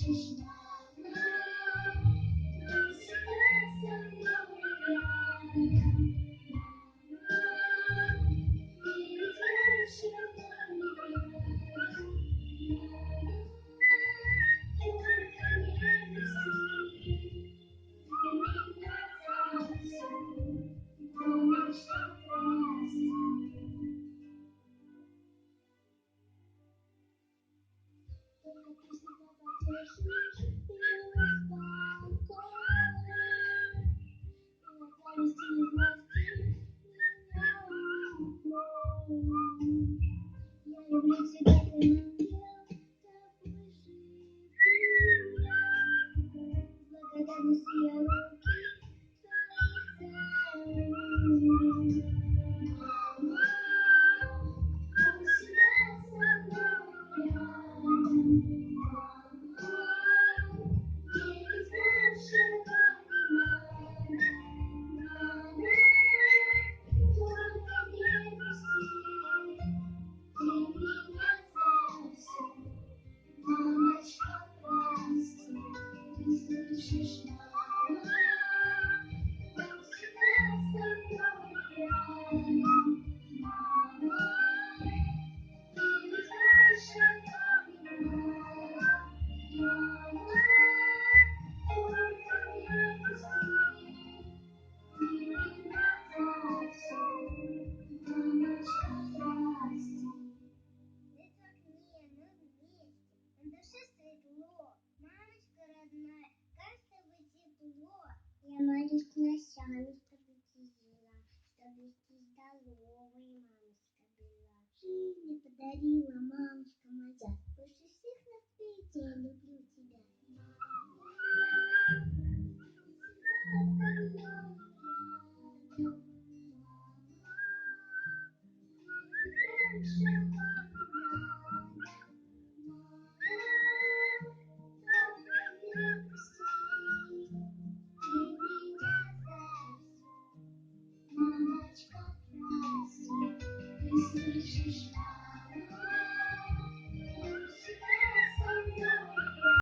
слышишь, мама, ты всегда со мной рядом. Мама, ты ведь раньше была меня. Только не грусти, ты меня совсем, мама, что прости. Только ты всегда потешишь и успокоишь. И от зависти и злости меня укроешь. Я люблю тебя, ты ангел, тобой живу я. С благодарностью я руки твои целую. Мама, ты всегда со мной рядом. Мама, мне ведь раньше так не надо. Мама, только не грусти, ты меня совсем, мамочка, прости. Ты слышишь, мама, ты всегда со мной рядом. Мама, ты ведь раньше так не надо. Мама, только не грусти, ты меня совсем, мамочка, прости. Это окне, мы вместе, на душе светло. Мамочка родная, как с тобой тепло. Я молюсь на сяну, чтобы ты жила, чтобы ты здоровой, мамочка, была. Жизнь мне подарила, мамочка моя. Больше всех на свете я люблю тебя. Мама, всегда со мной рядом. Мама, раньше так не надо. Только не грусти, ты меня совсем, мамочка, прости. Ты слышишь, мама,